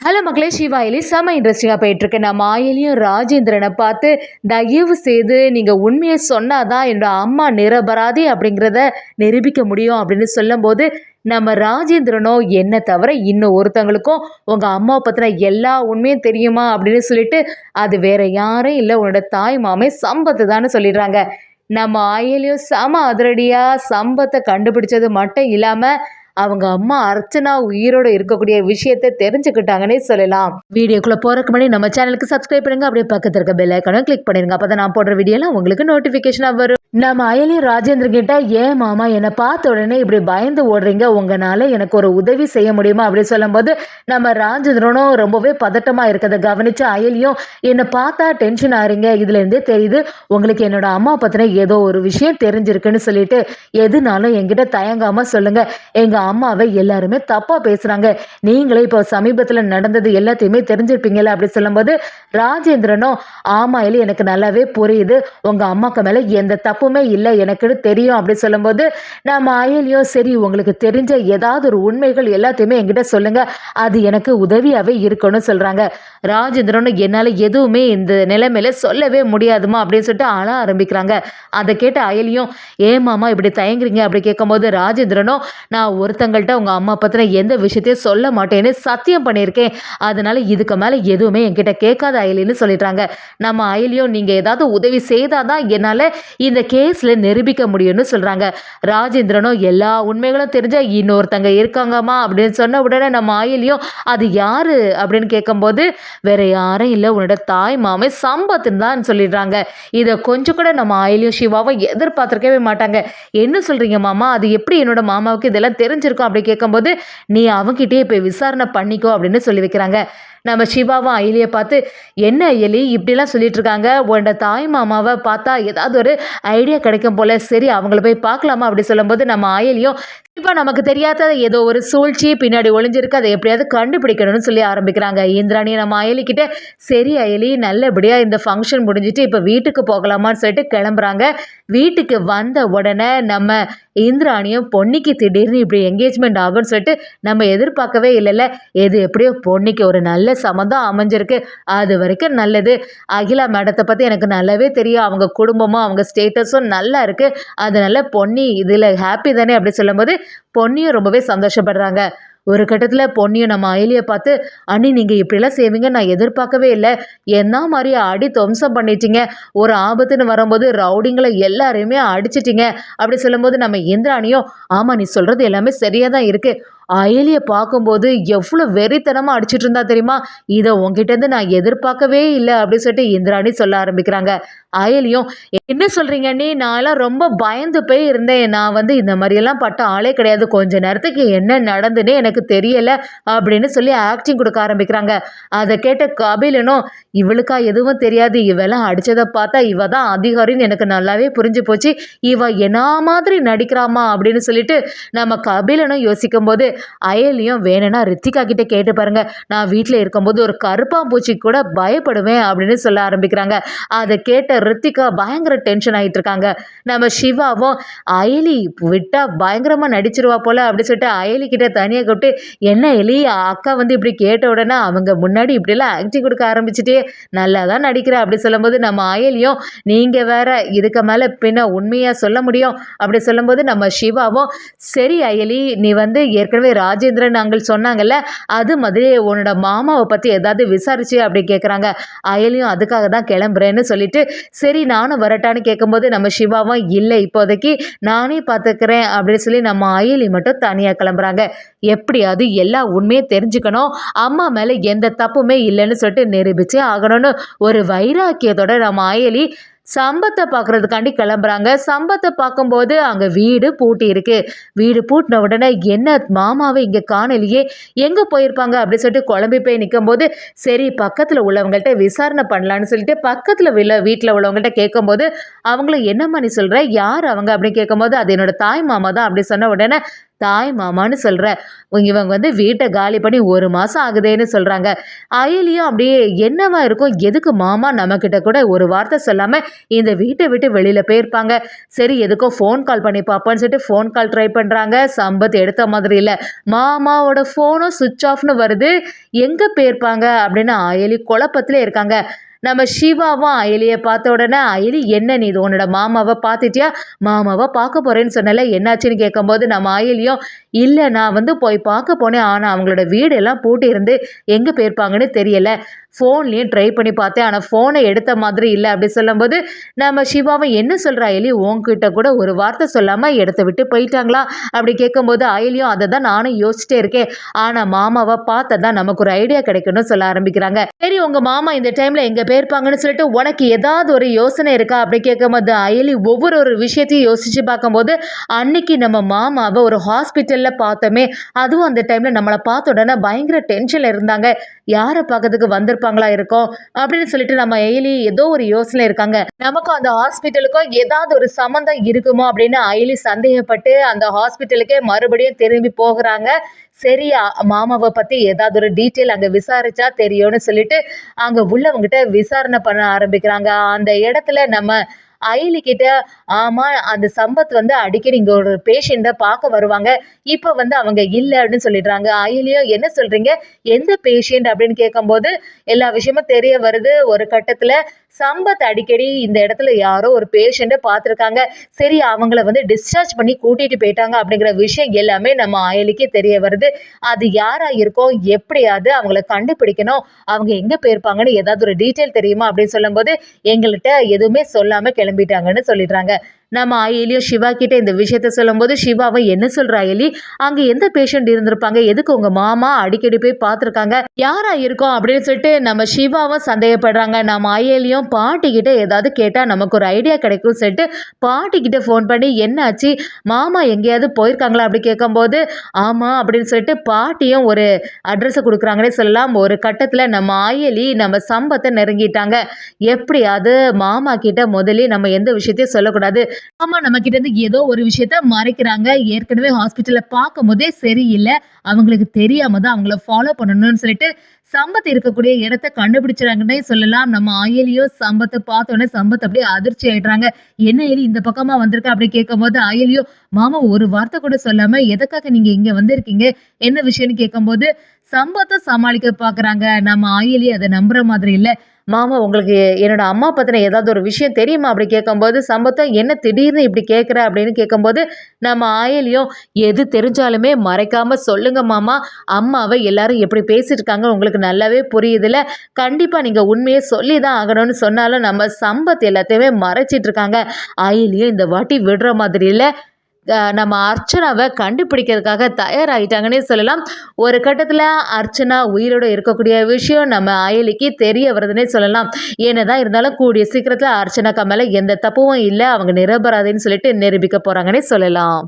Hello மக்களே, சிவாயிலி செம்ம இன்ட்ரெஸ்டிங்காக போயிட்டுருக்கு. நான் மாயிலியும் ராஜேந்திரனை பார்த்து தயவு செய்து நீங்கள் உண்மையை சொன்னாதான் என்னோட அம்மா நிரபராதி அப்படிங்கிறத நிரூபிக்க முடியும் அப்படின்னு சொல்லும்போது, நம்ம ராஜேந்திரனோ என்ன தவிர இன்னும் ஒருத்தவங்களுக்கும் உங்கள் அம்மாவை பற்றின எல்லா உண்மையும் தெரியுமா அப்படின்னு சொல்லிட்டு, அது வேற யாரும் இல்லை உன்னோட தாய் மாமே சம்பத்து தான்னு சொல்லிடுறாங்க. நம்ம ஆயிலையும் செம அதிரடியாக சம்பத்தை கண்டுபிடிச்சது மட்டும் இல்லாமல் அவங்க அம்மா அர்ச்சனா உயிரோட இருக்கக்கூடிய விஷயத்தை தெரிஞ்சுக்கிட்டாங்கன்னே சொல்லலாம். வீடியோக்குள்ள போறதுக்கு முன்னாடி நம்ம சேனலுக்கு சப்ஸ்கிரைப் பண்ணுங்க, அப்படியே பக்கத்துல இருக்க பெல் ஐக்கானை கிளிக் பண்ணிருங்க. அப்பதான் நான் போடுற வீடியோலாம் உங்களுக்கு நோட்டிபிகேஷனா வரும். நம்ம அயலி ராஜேந்திர கிட்ட, ஏன் மாமா என்னை பார்த்த உடனே இப்படி பயந்து ஓடுறீங்க, உங்களால எனக்கு ஒரு உதவி செய்ய முடியுமா அப்படின்னு சொல்லும்போது, நம்ம ராஜேந்திரனும் ரொம்பவே பதட்டமா இருக்கிறத கவனிச்சு அயலியும், என்னை பார்த்தா டென்ஷன் ஆறீங்க, இதுல இருந்தே தெரியுது உங்களுக்கு என்னோட அம்மா பத்தின ஏதோ ஒரு விஷயம் தெரிஞ்சிருக்குன்னு சொல்லிட்டு, எதுனாலும் என்கிட்ட தயங்காம சொல்லுங்க, எங்க அம்மாவை எல்லாருமே தப்பா பேசுறாங்க, நீங்களே இப்போ சமீபத்துல நடந்தது எல்லாத்தையுமே தெரிஞ்சிருப்பீங்கல்ல அப்படி சொல்லும்போது, ராஜேந்திரனும் ஆமா அயலி எனக்கு நல்லாவே புரியுது, உங்க அம்மாக்கு மேல எந்த தப்புமே இல்லை எனக்குன்னு தெரியும் அப்படி சொல்லும்போது, நம்ம அயலியும் சரி உங்களுக்கு தெரிஞ்ச ஏதாவது ஒரு உண்மைகள் எல்லாத்தையுமே என்கிட்ட சொல்லுங்க, அது எனக்கு உதவியாவே இருக்குன்னு சொல்றாங்க. ராஜேந்திரனும் என்னால எதுவுமே இந்த நிலைமையில சொல்லவே முடியாதுமா அப்படின்னு சொல்லிட்டு அழ ஆரம்பிக்கிறாங்க. அதை கேட்ட அயலியும், ஏன் மாமா இப்படி தயங்குறீங்க அப்படி கேட்கும்போது, ராஜேந்திரனும் நான் ஒருத்தங்கள்ட்ட உங்க அம்மா பத்தின எந்த விஷயத்தையும் சொல்ல மாட்டேன்னு சத்தியம் பண்ணியிருக்கேன், அதனால இதுக்கு மேல எதுவுமே என்கிட்ட கேட்காத அயலின்னு சொல்லிடுறாங்க. நம்ம அயலியும் நீங்க ஏதாவது உதவி செய்தாதான் என்னால இந்த கேஸ்ல நிரூபிக்க முடியும்னு சொல்றாங்க. ராஜேந்திரனும் எல்லா உண்மைகளும் தெரிஞ்ச இன்னொருத்தங்க இருக்காங்கம்மா அப்படின்னு சொன்ன உடனே நம்ம அயலியும், அது யாரு அப்படின்னு கேட்கும்போது, வேற யாரும் இல்லை உன்னோட தாய் மாமே சம்பத்துன்னு தான் சொல்லிடுறாங்க. இதை கொஞ்சம் கூட நம்ம அயலியும் சிவாவும் எதிர்பார்த்திருக்கவே மாட்டாங்க. என்ன சொல்றீங்க மாமா, அது எப்படி என்னோட மாமாவுக்கு இதெல்லாம் தெரிஞ்சிருக்கும் அப்படி கேட்கும்போது, நீ அவங்கிட்டயே போய் விசாரணை பண்ணிக்கோ அப்படின்னு சொல்லி வைக்கிறாங்க. நம்ம சிவாவும் அயலியை பார்த்து, என்ன அயலி இப்படிலாம் சொல்லிட்டு இருக்காங்க, உன்னோட தாய் மாமாவை பார்த்தா ஏதாவது ஒரு ஐடியா கிடைக்கும் போல, சரி அவங்கள போய் பார்க்கலாமா அப்படி சொல்லும்போது, நம்ம அயலியும் இப்போ நமக்கு தெரியாத ஏதோ ஒரு சூழ்ச்சி பின்னாடி ஒளிஞ்சிருக்கு, அதை எப்படியாவது கண்டுபிடிக்கணும்னு சொல்லி ஆரம்பிக்கிறாங்க. இந்திராணி நம்ம அயலிக்கிட்ட, சரி அயலி நல்லபடியாக இந்த ஃபங்க்ஷன் முடிஞ்சிட்டு இப்போ வீட்டுக்கு போகலாமான்னு சொல்லிட்டு கிளம்புறாங்க. வீட்டுக்கு வந்த உடனே நம்ம இந்திராணியும், பொன்னிக்கு திடீர்னு இப்படி என்கேஜ்மெண்ட் ஆகும்னு சொல்லிட்டு நம்ம எதிர்பார்க்கவே இல்லைல்ல, எது எப்படியோ பொன்னிக்கு ஒரு நல்ல சம்மந்தம் அமைஞ்சிருக்கு, அது வரைக்கும் நல்லது. அகிலா மேடத்தை பற்றி எனக்கு நல்லாவே தெரியும், அவங்க குடும்பமும் அவங்க ஸ்டேட்டஸும் நல்லா இருக்குது, அதனால பொன்னி இதில் ஹாப்பி தானே அப்படி சொல்லும்போது, பொன்னியும் ரொம்பவே சந்தோஷப்படுறாங்க. ஒரு கட்டத்தில் பொன்னியும் நம்ம அயலியை பார்த்து, அண்ணி நீங்கள் இப்படிலாம் செய்வீங்க நான் எதிர்பார்க்கவே இல்லை, என்ன மாதிரி அடி துவம்சம் பண்ணிட்டீங்க, ஒரு ஆபத்துன்னு வரும்போது ரவுடிங்களை எல்லாரையுமே அடிச்சிட்டிங்க அப்படி சொல்லும்போது, நம்ம இந்திராணியும், ஆமாம் நீ சொல்கிறது எல்லாமே சரியாக தான் இருக்குது, அயலியை பார்க்கும்போது எவ்வளோ வெறித்தனமாக அடிச்சிட்டு இருந்தா தெரியுமா, இதை உங்ககிட்டேருந்து நான் எதிர்பார்க்கவே இல்லை அப்படின்னு சொல்லிட்டு இந்திராணி சொல்ல ஆரம்பிக்கிறாங்க. அயலியும், என்ன சொல்கிறீங்க நீ, நான்லாம் ரொம்ப பயந்து போய் இருந்தேன், நான் இந்த மாதிரியெல்லாம் பட்ட ஆளே கிடையாது, கொஞ்ச நேரத்துக்கு என்ன நடந்துன்னே எனக்கு தெரியலை அப்படின்னு சொல்லி ஆக்டிங் கொடுக்க ஆரம்பிக்கிறாங்க. அதை கேட்ட கபிலனும், இவளுக்கா எதுவும் தெரியாது, இவெல்லாம் அடித்ததை பார்த்தா இவ தான் அதிகாரின்னு எனக்கு நல்லாவே புரிஞ்சு போச்சு, இவ என்ன மாதிரி நடிக்கிறாமா அப்படின்னு சொல்லிட்டு நம்ம கபிலனும் யோசிக்கும் போது, அயலியும் வேணும்னா ரித்திகா கிட்ட கேட்டு பாருங்க, நான் வீட்டில் இருக்கும்போது ஒரு கருப்பாம்பூச்சி கூட பயப்படுவேன் அப்படின்னு சொல்ல ஆரம்பிக்கிறாங்க. அதை கேட்ட ரித்திகா பயங்கர டென்ஷன் ஆகிட்டு இருக்காங்க. நம்ம சிவாவும், அயலி விட்டா பயங்கரமா நடிச்சிருவா போல அப்படி சொல்லிட்டு அயலி கிட்ட தனியாக கூப்பிட்டு, என்ன எலி அக்கா இப்படி கேட்ட உடனே அவங்க முன்னாடி இப்படிலாம் ஆக்டிங் கொடுக்க ஆரம்பிச்சுட்டே நல்லா தான் நடிக்கிற அப்படி சொல்லும்போது, நம்ம அயலியும், நீங்க வேற இதுக்கு மேல பின்ன உண்மையா சொல்ல முடியும் அப்படி சொல்லும்போது, நம்ம சிவாவும், சரி அயலி நீ ஏற்கனவே ராஜேந்திரன் அங்கிள் சொன்னாங்கல்ல, அது மாதிரி உன்னோட மாமாவை பத்தி ஏதாவது விசாரிச்சு அப்படி கேட்குறாங்க. அயலியும் அதுக்காக தான் கிளம்புறேன்னு சொல்லிட்டு, சரி நானும் வரட்டான்னு கேட்கும்போது, நம்ம சிவாவும், இல்லை இப்போதைக்கு நானே பார்த்துக்கிறேன் அப்படின்னு சொல்லி நம்ம அயலி மட்டும் தனியாக கிளம்புறாங்க. எப்படியாவது எல்லா உண்மையும் தெரிஞ்சுக்கணும், அம்மா மேலே எந்த தப்புமே இல்லைன்னு சொல்லிட்டு நிரூபிச்சே ஆகணும்னு ஒரு வைராக்கியத்தோட நம்ம அயலி சம்பத்தை பார்க்கறதுக்காண்டி கிளம்புறாங்க. சம்பத்தை பார்க்கும்போது அங்கே வீடு பூட்டி இருக்கு. வீடு பூட்டின உடனே, என்ன மாமாவை இங்கே காணலையே, எங்கே போயிருப்பாங்க அப்படின்னு சொல்லிட்டு குழம்பி போய் நிற்கும்போது, சரி பக்கத்தில் உள்ளவங்கள்ட்ட விசாரணை பண்ணலான்னு சொல்லிட்டு பக்கத்தில் வீட்டில் உள்ளவங்கள்ட்ட கேட்கும்போது, அவங்களும் என்னம்மா நீ சொல்கிற, யார் அவங்க அப்படின்னு கேட்கும்போது, அது என்னோட தாய் மாமா தான் அப்படி சொன்ன உடனே, தாய் மாமான்னு சொல்ற. இவங்க வந்து வீட்டை காலி பண்ணி 1 மாசம் ஆகுதேன்னு சொல்றாங்க. அயலியும் அப்படியே என்னவா இருக்கும்? எதுக்கு மாமா நம்மகிட்ட கூட ஒரு வார்த்தை சொல்லாம இந்த வீட்டை விட்டு வெளியில போயிருப்பாங்க. சரி எதுக்கோ ஃபோன் கால் பண்ணி பார்ப்போம்னு சொல்லிட்டு ஃபோன் கால் ட்ரை பண்றாங்க. சம்பத் எடுத்த மாதிரி இல்ல. மாமாவோட ஃபோனும் சுவிட்ச் ஆஃப்னு வருது. எங்க போயிருப்பாங்க அப்படின்னு அயலி குழப்பத்திலே இருக்காங்க. நம்ம சிவாவும் அயலியை பார்த்த உடனே, அயலி என்ன நீ இது உன்னோட மாமாவை பார்த்துட்டியா? மாமாவை பார்க்க போறேன்னு சொன்னல, என்னாச்சுன்னு கேட்கும்போது நம்ம அயலியும், இல்லை நான் வந்து போய் பார்க்க போனேன். ஆனால் அவங்களோட வீடு எல்லாம் பூட்டி இருந்து எங்கே போயிருப்பாங்கன்னு தெரியல. ஃபோன்லேயும் ட்ரை பண்ணி பார்த்தேன். ஆனால் ஃபோனை எடுத்த மாதிரி இல்லை அப்படி சொல்லும்போது நம்ம சிவாவை என்ன சொல்கிற அயலி? உங்ககிட்ட கூட ஒரு வார்த்தை சொல்லாமல் இடத்த விட்டு போயிட்டாங்களா அப்படி கேட்கும்போது அயலியும் அதை தான் நானும் யோசிச்சிட்டே இருக்கேன். ஆனால் மாமாவை பார்த்தா தான் நமக்கு ஒரு ஐடியா கிடைக்கணும்னு சொல்ல ஆரம்பிக்கிறாங்க. சரி உங்கள் மாமா இந்த டைமில் எங்கே போயிருப்பாங்கன்னு சொல்லிட்டு உனக்கு ஏதாவது ஒரு யோசனை இருக்கா அப்படி கேட்கும்போது அயலி ஒரு விஷயத்தையும் யோசிச்சு பார்க்கும்போது அன்னைக்கு நம்ம மாமாவை ஒரு ஹாஸ்பிட்டலில் பார்த்தோமே, அதுவும் அந்த டைமில் நம்மளை பார்த்த உடனே பயங்கர டென்ஷனில் இருந்தாங்க. யாரை பார்க்கறதுக்கு வந்திருப்பாங்களா இருக்கும் அப்படின்னு சொல்லிட்டு நம்ம அயலி ஏதோ ஒரு யோசனை இருக்காங்க. நமக்கும் அந்த ஹாஸ்பிட்டலுக்கும் ஏதாவது ஒரு சம்மந்தம் இருக்குமோ அப்படின்னு அயலி சந்தேகப்பட்டு அந்த ஹாஸ்பிட்டலுக்கே மறுபடியும் திரும்பி போகிறாங்க. சரி மாமாவை பற்றி ஏதாவது ஒரு டீட்டெயில் அங்கே விசாரிச்சா தெரியும்னு சொல்லிட்டு அங்கே உள்ளவங்ககிட்ட விசாரணை பண்ண ஆரம்பிக்கிறாங்க. அந்த இடத்துல நம்ம அயலி கிட்ட, ஆமா அந்த சம்பத் வந்து அடிக்கடி இங்க ஒரு பேஷண்ட்டை பார்க்க வருவாங்க. இப்போ வந்து அவங்க இல்லை அப்படின்னு சொல்லிடுறாங்க. அயலியோ என்ன சொல்றீங்க? எந்த பேஷண்ட் அப்படின்னு கேட்கும்போது எல்லா விஷயமும் தெரிய வருது. ஒரு கட்டத்துல சம்பத் அடிக்கடி இந்த இடத்துல யாரோ ஒரு பேஷண்ட்டை பார்த்துருக்காங்க. சரி அவங்கள வந்து டிஸ்சார்ஜ் பண்ணி கூட்டிட்டு போயிட்டாங்க அப்படிங்கிற விஷயம் எல்லாமே நம்ம அயலிக்கு தெரிய வருது. அது யாரா இருக்கும்? எப்படியாவது அவங்கள கண்டுபிடிக்கணும். அவங்க எங்க போயிருப்பாங்கன்னு ஏதாவது ஒரு டீட்டெயில் தெரியுமா அப்படின்னு சொல்லும்போது எங்கள்கிட்ட எதுவுமே சொல்லாம கிளம்பிட்டாங்கன்னு சொல்லிடுறாங்க. நம்ம அயலியும் சிவா கிட்ட இந்த விஷயத்த சொல்லும்போது சிவாவை என்ன சொல்ற அயலி? அங்க எந்த பேஷண்ட் இருந்திருப்பாங்க? எதுக்கு உங்க மாமா அடிக்கடி போய் பார்த்துருக்காங்க? யாரா இருக்கும் அப்படின்னு சொல்லிட்டு நம்ம சிவாவும் சந்தேகப்படுறாங்க. நம்ம அயலியும் பாட்டி கிட்ட ஏதாவது கேட்டா நமக்கு ஒரு ஐடியா கிடைக்கும் சொல்லிட்டு பாட்டி கிட்ட ஃபோன் பண்ணி என்னாச்சு, மாமா எங்கேயாவது போயிருக்காங்களா அப்படி கேட்கும்போது ஆமா அப்படின்னு சொல்லிட்டு பாட்டியும் ஒரு அட்ரஸை கொடுக்குறாங்கன்னே சொல்லலாம். ஒரு கட்டத்துல நம்ம அயலி நம்ம சம்பத்தை நெருங்கிட்டாங்க. எப்படியாவது மாமா கிட்ட முதல்ல நம்ம எந்த விஷயத்தையும் சொல்லக்கூடாது. ஆமா நம்ம கிட்ட இருந்து ஏதோ ஒரு விஷயத்த மறைக்கிறாங்க. ஏற்கனவே ஹாஸ்பிட்டல்ல பார்க்கும் போதே சரியில்லை. அவங்களுக்கு தெரியாம தான் அவங்கள ஃபாலோ பண்ணணும்னு சொல்லிட்டு சம்பத் இருக்கக்கூடிய இடத்த கண்டுபிடிச்சாங்கன்னே சொல்லலாம். நம்ம அயலியோ சம்பத்தை பார்த்தோன்னே சம்பத் அப்படியே அதிர்ச்சி ஆயிடுறாங்க. என்ன எலி இந்த பக்கமா வந்திருக்க அப்படி கேட்கும்போது அயலியோ, மாமா ஒரு வார்த்தை கூட சொல்லாம எதுக்காக நீங்க இங்க வந்திருக்கீங்க, என்ன விஷயம்னு கேட்கும்போது சம்பத்தை சமாளிக்க பாக்குறாங்க. நம்ம அயலி அதை நம்புற மாதிரி இல்லை. மாமா உங்களுக்கு என்னோட அம்மா பத்தின ஏதாவது ஒரு விஷயம் தெரியுமா அப்படி கேட்கும்போது சம்பத்தம் என்ன திடீர்னு இப்படி கேட்குற அப்படின்னு கேட்கும்போது நம்ம ஆயலியும் எது தெரிஞ்சாலுமே மறைக்காம சொல்லுங்க மாமா, அம்மாவை எல்லாரும் எப்படி பேசிட்டு இருக்காங்க உங்களுக்கு நல்லாவே புரியுதுல, கண்டிப்பா நீங்க உண்மையை சொல்லி தான் ஆகணும்னு சொன்னாலும் நம்ம சம்பத் எல்லாத்தையுமே மறைச்சிட்டு இருக்காங்க. ஆயிலியும் இந்த வாட்டி விடுற மாதிரி இல்லை. நம்ம அர்ச்சனாவை கண்டுபிடிக்கிறதுக்காக தயாராகிட்டாங்கன்னே சொல்லலாம். ஒரு கட்டத்தில் அர்ச்சனா உயிரோடு இருக்கக்கூடிய விஷயம் நம்ம அயலிக்கு தெரிய வருதுன்னே சொல்லலாம். என்னதான் இருந்தாலும் கூடிய சீக்கிரத்தில் அர்ச்சனாக்கு மேலே எந்த தப்பும் இல்லை, அவங்க நிரபராதின்னு சொல்லிட்டு நிரூபிக்க போகிறாங்கன்னே சொல்லலாம்.